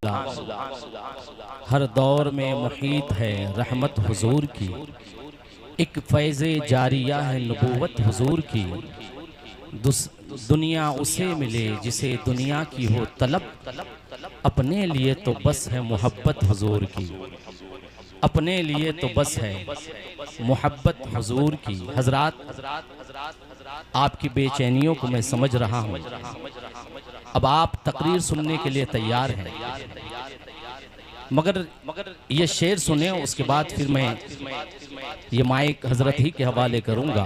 हर दौर में मुहीत है रहमत हुजूर की, एक फैज़े जारिया है नबूवत हुजूर की। दुनिया उसे मिले जिसे दुनिया की हो तलब, अपने लिए तो बस है मोहब्बत हुजूर की, अपने लिए तो बस है मोहब्बत हुजूर की। हजरात, आपकी बेचैनियों को मैं समझ रहा हूँ। अब आप तकरीर सुनने के लिए तैयार हैं, मगर ये शेर सुने, उसके बाद फिर मैं ये माइक हजरत ही के हवाले करूँगा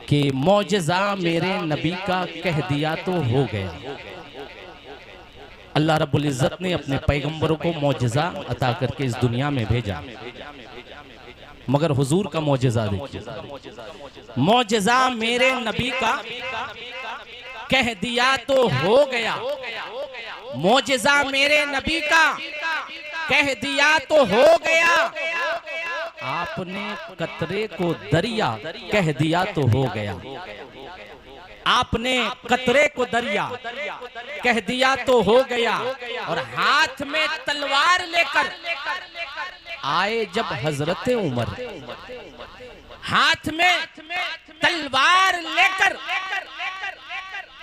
कि मौजज़ा मेरे नबी का कह दिया तो हो गया। अल्लाह रब्बुल इज़्ज़त ने अपने पैगंबरों को मौजज़ा अता करके इस दुनिया में भेजा, मगर हुजूर का मौजज़ा देखिए। मौजज़ा मेरे नबी का कह दिया तो हो गया, मौजज़ा मेरे नबी का कह दिया तो हो गया। आपने कतरे को दरिया कह दिया तो हो गया, आपने कतरे को दरिया कह दिया तो हो गया। और हाथ में तलवार लेकर आए जब हजरत उमर, हाथ में तलवार लेकर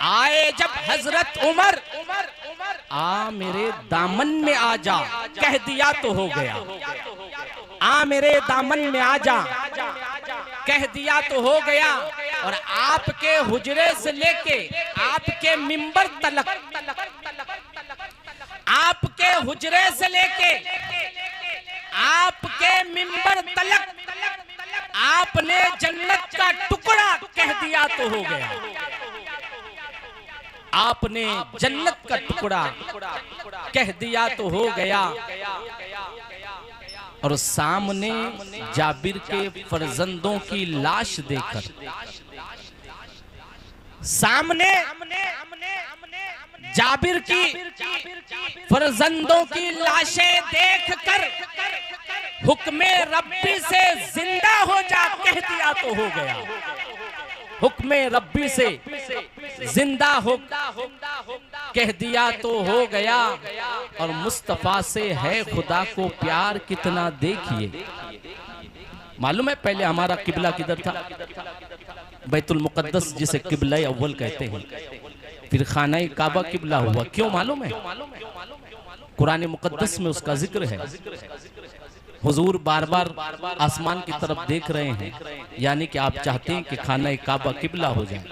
आए जब हजरत उमर, आ मेरे दामन में आ जा कह दिया तो हो गया, आ मेरे दामन में आ जा कह दिया तो हो गया। और आपके हुजरे से लेके आपके मिंबर तलक, आपके हुजरे से लेके आपके मिंबर तलक आपने जन्नत का टुकड़ा कह दिया तो हो गया, आपने जन्नत का टुकड़ा कह दिया तो हो गया। और सामने जाबिर के फर्जंदों की लाश देखकर, सामने जाबिर की फर्जंदों की लाशें देखकर हुक्मे रब्बी से जिंदा हो जा कह दिया तो हो गया, हुक्मे रब्बी से जिंदा हो कह दिया तो हो गया। और मुस्तफा से है खुदा को प्यार कितना देखिए। मालूम है पहले हमारा किबला किधर था? बैतुल मुकद्दस, जिसे किबला अव्वल कहते हैं। फिर खाना काबा किबला हुआ। क्यों मालूम है? कुरान मुकद्दस में उसका जिक्र है। हुजूर बार बार आसमान की तरफ देख रहे हैं, यानी कि आप चाहते हैं कि खाना काबा किबला हो जाए।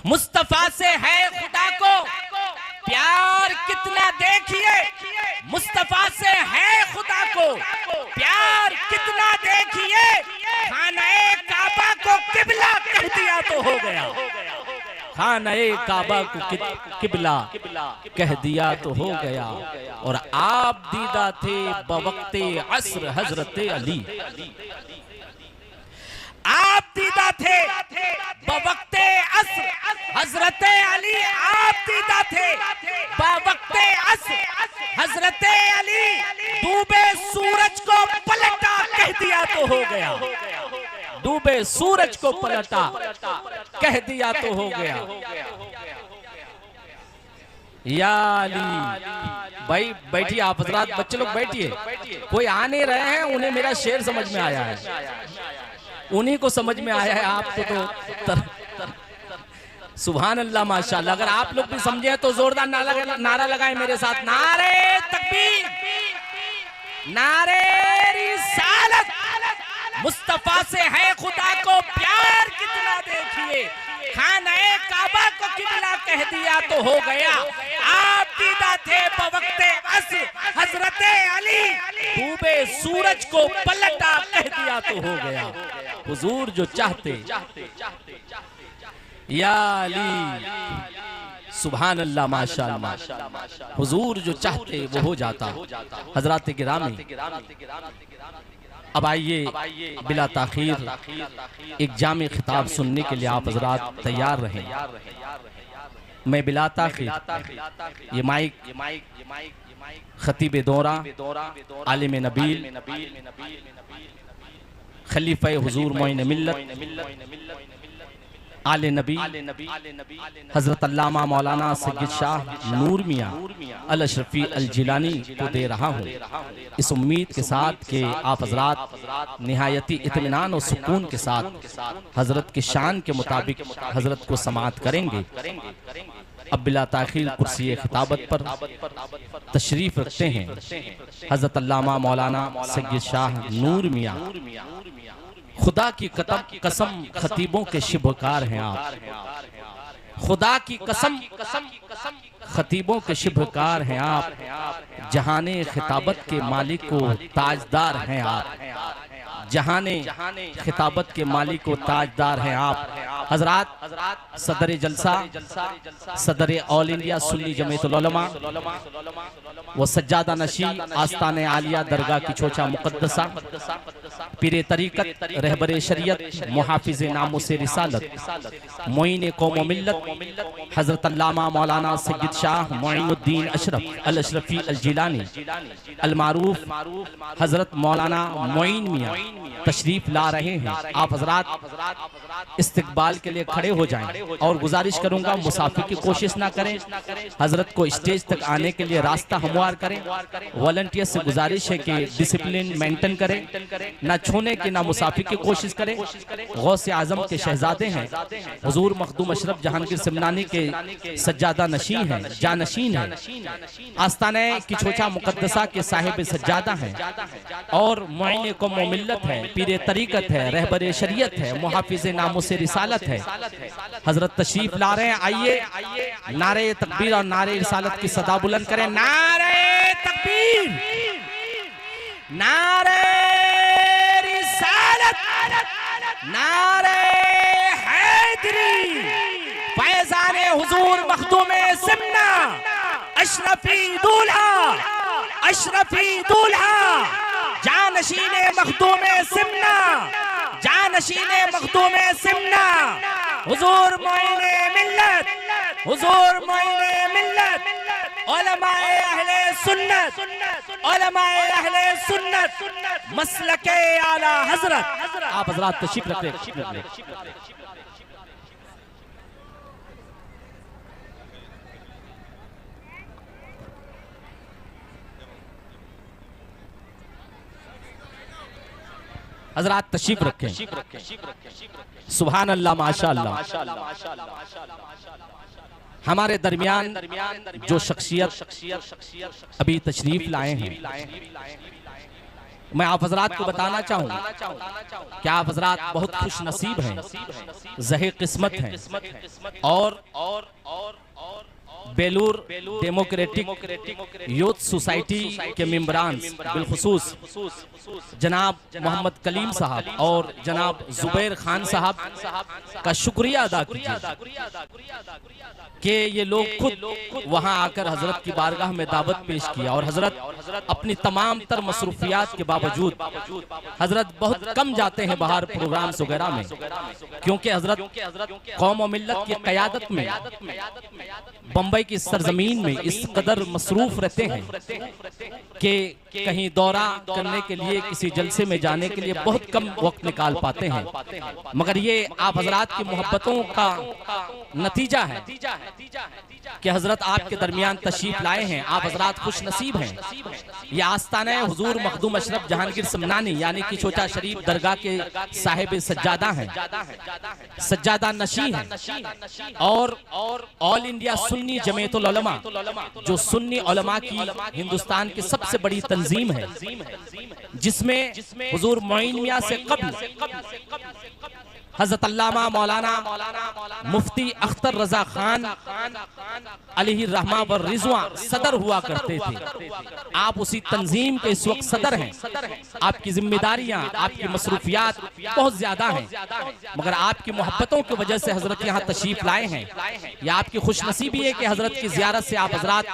मुस्तफा से है खुदा को प्यार कितना देखिए, मुस्तफा से है खुदा को प्यार कितना देखिए। खाना काबा को किबला कह दिया तो हो गया, खाना काबा को किबला कह दिया तो हो गया। और आप दीदा थे बवक्ते अस्र हजरत अली, आप दीदा थे बवक्ते अस्र हजरत अली, आप दीदा थे बवक्ते अस्र हजरत अली। डूबे सूरज को पलटा कह दिया तो हो गया, डूबे सूरज को पलटा कह दिया तो हो गया। या अली भाई बैठिए, आप हजरात बच्चे लोग बैठिए। कोई आ नहीं रहे हैं, उन्हें मेरा शेर समझ में आया है, उन्हीं को समझ में आया है। आपको तो सुभान अल्लाह माशाअल्लाह। अगर आप लोग भी समझे तो जोरदार नारा लगाएं मेरे साथ। नारे तकबीर, नारे रिसालत। मुस्तफा से है खुदा को प्यार कितना देखिए। खाना काबा को किबला कह दिया तो हो गया। आप दीदा थे बवक्ते अस्र हजरत अली, डूबे सूरज को पलटा कह दिया तो हो गया। हुजूर जो चाहते, या अली सुभान अल्लाह माशाअल्लाह, हुजूर जो चाहते वो हो जाता। हजरात गिरामी, अब आइए बिला ताखीर एक जामे खिताब सुनने के लिए आप हजरात तैयार रहें। मैं बिला ताखीर ये माइक खतीब दौरा, आलिम नबील, खलीफा हुजूर मोइन मिल्लत, आले नबी हजरत अल्लामा मौलाना सैयद शाह नूर मियां अल अशरफी अल जिलानी को दे रहा हूँ, इस उम्मीद के साथ कि आप हजरात निहायती इत्मीनान और सुकून के साथ हजरत की शान के मुताबिक हजरत को समाअत करेंगे। अब बिला ताखीर कुर्सी खिताबत पर तशरीफ रखते हैं हजरत अल्लामा मौलाना सैयद शाह नूर मियां। खुदा की कसम खतीबों के शिबकार हैं आप, खुदा की कसम खतीबों के शिबकार हैं आप, जहाने खिताबत के मालिक को ताजदार हैं आप, जहाने खिताबत के मालिक को ताजदार हैं आप। हजरात सदर जलसा सदर ऑल इंडिया सुन्नी जमीयतुल उलमा व सज्जादा नशी आस्ताने आलिया दरगाह की छोचा मुकद्दसा पीरे तरीकत रहबरे शरीयत मुहाफिज नामुसे रिसालत मोइन कौम व मिल्लत हजरत अल्लामा मौलाना सैयद शाह मोइनुद्दीन अशरफ अल अशरफी अल जिलानी अल मारूफ हजरत मौलाना मोइन मियां तशरीफ ला रहे हैं। आप हजरात इस्तकबाल के लिए खड़े हो जाएं और गुजारिश करूंगा मुसाफिर की कोशिश ना करें, हजरत को स्टेज तक आने के लिए रास्ता हमवार करें। वॉलंटियर से गुजारिश है कि डिसिप्लिन मेंटेन करें, ना छूने की ना मुसाफिर की कोशिश करें। गौसे आजम के शहजादे हैं, हुजूर मखदूम अशरफ जहांगीर सिमनानी के सज्जादा नशीन हैं, जानशीन हैं, आस्ताने की छोचा मुकद्दसा के साहिब सज्जादा हैं और मुईन कौम व मिल्लत है, पीरे तरीकत है, रहबरे शरीयत है, मुहाफिज नामुसे रिसालत है। हजरत तशरीफ ला रहे हैं, आइए नारे तकबीर और नारे रिसालत की सदा बुलंद करें। नारे तकबीर, नारे रिसालत, नारे हैदरी, फैज़ाने हुजूर मखदूमे सिमना अशरफी दूल्हा, अशरफी दूल्हा जानशीने मखदूमे सिमना, जानशीने मखदूमे सिमना, हुजूर मोइने मिल्लत, हुजूर मोइने मिल्लत, उलमाए अहले सुन्नत, उलमाए अहले सुन्नत, मसलके आला हजरत। आप हजरात तशरीफ रखें। हजरात तशरीफ रखें। सुभान अल्लाह, माशा अल्लाह। हमारे दरमियान जो शख्सियत अभी तशरीफ लाए हैं, मैं आप हजरात को बताना चाहूँ कि आप हजरात बहुत खुश नसीब हैं, ज़हे किस्मत हैं और बेलूर डेमोक्रेटिक यूथ सोसाइटी के मेंबरान बिलखुसूस जनाब मोहम्मद कलीम साहब और जनाब जुबैर खान साहब का शुक्रिया अदा कीजिए कि ये लोग खुद वहां आकर हजरत की बारगाह में दावत पेश किया और हजरत अपनी तमाम तर मसरूफियात के बावजूद हजरत बहुत कम जाते हैं बाहर प्रोग्राम्स वगैरह में, क्योंकि हजरत कौम और मिल्लत की क़यादत में बम्बई की सरजमीन में इस कदर मसरूफ रहते हैं कि कहीं दौरा करने के लिए किसी जलसे में जाने के लिए बहुत कम वक्त निकाल पाते हैं। मगर ये आप हजरात की मोहब्बतों का नतीजा है कि हजरत आपके दरमियान तशरीफ लाए हैं। आप हजरात खुश नसीब हैं। ये आस्ताना हुजूर मखदूम अशरफ जहांगीर सिमनानी यानी कि छोटा शरीफ दरगाह के साहिब सज्जादा हैं, सज्जादा नशी हैं और ऑल इंडिया सुन्नी जमीयतुल उलमा जो सुन्नी उलमा की हिंदुस्तान की सबसे बड़ी तंजीम है, जिसमें हुजूर मोइन मियां से कब्ल हजरत अल्लामा मौलाना मुफ्ती अख्तर रजा खान अलैहि रहमा व रिजवा सदर हुआ करते थे। आप उसी तंजीम के इस वक्त सदर हैं। आपकी जिम्मेदारियां, आपकी मसरूफियात बहुत ज्यादा हैं, मगर आपकी मोहब्बतों की वजह से हजरत यहाँ तशरीफ लाए हैं। यह आपकी खुशनसीबी है कि हजरत की जियारत से आप हजरात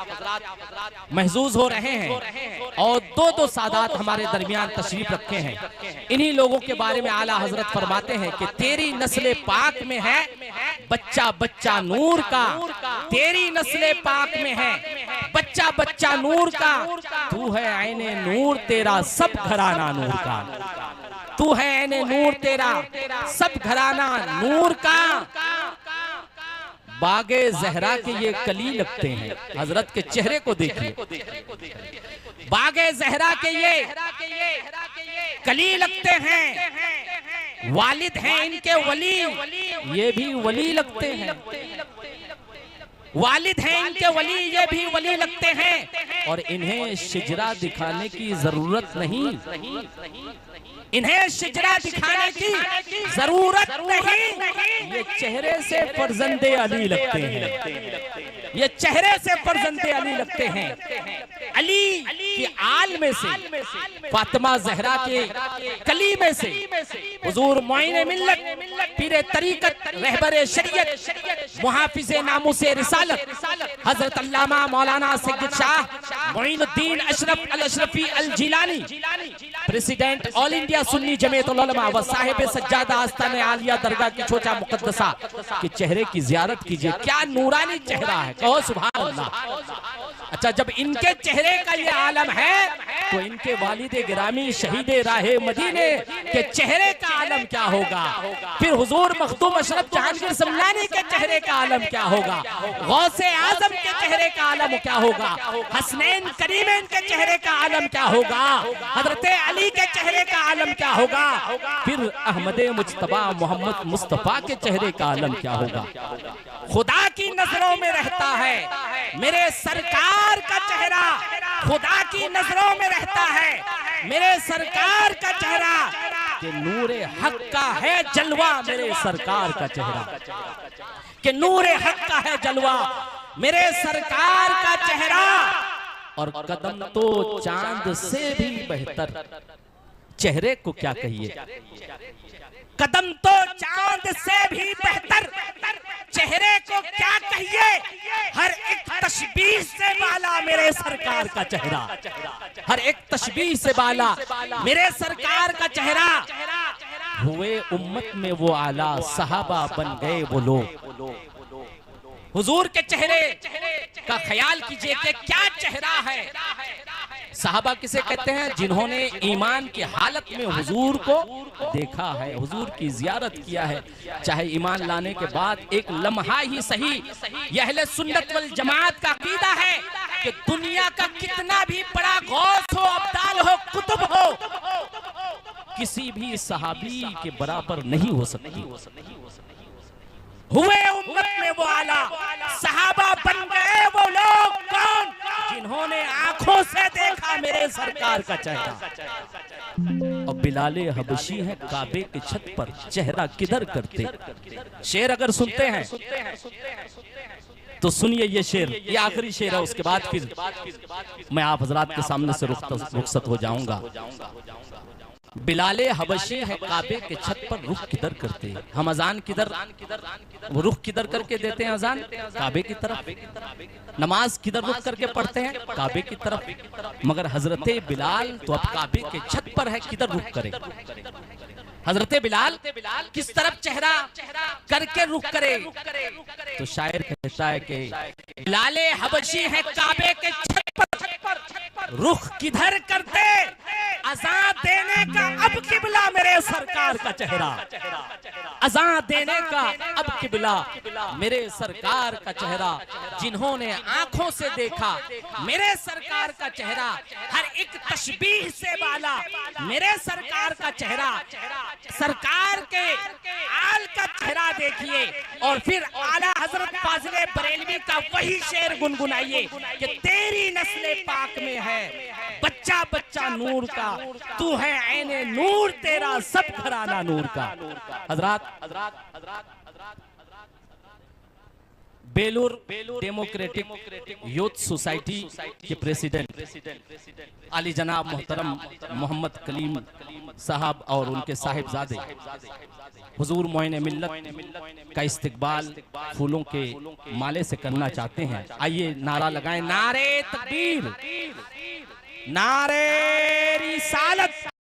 महजूज हो रहे हैं और दो सादात हमारे दरमियान तशरीफ रखे हैं। इन्हीं लोगों के बारे में आला हजरत फरमाते हैं कि तेरी नस्ले पाक में है बच्चा बच्चा नूर का, तेरी नस्ले पाक में है बच्चा बच्चा नूर का, तू है ऐने नूर तेरा सब घराना नूर का, तू है ऐने नूर तेरा सब घराना नूर का, बागे जहरा के ये कली लगते हैं। हजरत के चेहरे को देखिए, बागे जहरा के ये कली लगते हैं। वालिद हैं इनके वली, ये भी वली लगते हैं। वालिद हैं इनके वली, ये भी वली लगते हैं। और इन्हें शिजरा दिखाने की जरूरत नहीं, इन्हें शिजरा दिखाने की जरूरत नहीं। ये चेहरे से फर्जंदे अली लगते हैं, ये चेहरे से फर्जंदे अली लगते हैं। अली की आल में से, फातिमा जहरा के कली में से हुजूर मोइन मिल्लत, पीरे तरीकत, रहबरे शरीयत, मुहाफिज़े नामुसे रिसालत हजरत अल्लामा मौलाना Syed Shah Moinuddin Ashraf Al Ashrafi Al Jilani, president all India Sunni Jamiatul Ulama व साहिब सज्जादा आस्ताने आलिया दरगाह की छोटा मुकद्दसा के चेहरे की जियारत कीजिए। क्या नूरानी चेहरा है, कहो सुभान अल्लाह। अच्छा, जब इनके चेहरे का ये आलम है तो इनके वालिदे गिरामी शहीदे राहे मदीने के चेहरे का आलम क्या होगा। फिर हुजूर मखदूम अशरफ जहांगीर समनानी के चेहरे का आलम क्या होगा, गौसे आजम के चेहरे का आलम क्या होगा, हसनैन करीमैन के चेहरे का आलम क्या होगा, हजरत अली के चेहरे का आलम क्या होगा, फिर अहमद मुज्तबा मोहम्मद मुस्तफा के चेहरे का आलम क्या होगा। खुदा की नजरों में रहता है मेरे सरकार का चेहरा, खुदा की नजरों में रहता है मेरे सरकार का चेहरा, कि नूरे हक का है जलवा मेरे सरकार का चेहरा, कि नूरे हक का है जलवा मेरे सरकार का चेहरा। और कदम तो चांद से भी बेहतर, चेहरे को क्या कहिए, कदम तो चांद से भी बेहतर, चेहरे को क्या कहिए। हर एक तशबीह से बाला मेरे सरकार का चेहरा, हर एक तशबीह से बाला मेरे सरकार का चेहरा। हुए उम्मत में वो आला, सहाबा बन गए वो लोग। हुजूर के चेहरे का ख्याल कीजिए कि क्या चेहरा है। सहाबा किसे कहते हैं, जिन्होंने ईमान की हालत में हुजूर को देखा है, हुजूर की जियारत किया है, चाहे ईमान लाने के बाद एक लम्हा ही सही। यह अहले सुन्नत वल जमात का अकीदा है कि दुनिया का कितना भी बड़ा गौस हो, अब्दाल हो, कुतुब हो, किसी भी सहाबी के बराबर नहीं हो सकती। हुए उम्मत में वो आला, सहाबा बन गए वो लोग कौन, जिन्होंने आंखों से देखा मेरे सरकार का चेहरा। और बिलाले हबशी है काबे की छत पर, चेहरा किधर करते। शेर अगर सुनते हैं तो सुनिए ये शेर, ये आखिरी शेर है, उसके बाद फिर मैं आप हजरात के सामने से रुखसत हो जाऊंगा। बिलाले हबशी है काबे के छत पर, रुख किधर करते। हम अजान किधर, वो रुख किधर करके देते हैं अजान, काबे की तरफ। नमाज किधर रुख करके पढ़ते हैं, काबे की तरफ। मगर हजरत बिलाल तो अब काबे के छत पर है, किधर रुख करे। हजरत बिलाल किस तरफ चेहरा करके रुख करे। तो शायर कहता है कि बिलाले हबशी है काबे के छत पर, रुख किधर करते। अज़ान देने का अब किबला मेरे सरकार का चेहरा, अज़ान देने का अब किबला मेरे सरकार का चेहरा। जिन्होंने आंखों से देखा मेरे सरकार का चेहरा, हर एक तशबीह से बाला मेरे सरकार का चेहरा। सरकार के आल का चेहरा देखिए और फिर आला हजरत फाजिले बरेलवी का वही शेर गुनगुनाइए कि तेरी नस्ले पाक में है बच्चा बच्चा नूर का, तू है ऐने नूर, तेरा सब घराना नूर का। हजरात बेलूर डेमोक्रेटिक यूथ सोसाइटी के प्रेसिडेंट आली जनाब मोहतरम मोहम्मद कलीम साहब और उनके साहिबजादे हुजूर मोइन मिल्लत का इस्तकबाल फूलों के माले से करना चाहते हैं। आइए नारा लगाएं, नारे तकबीर, नारे रिसालत,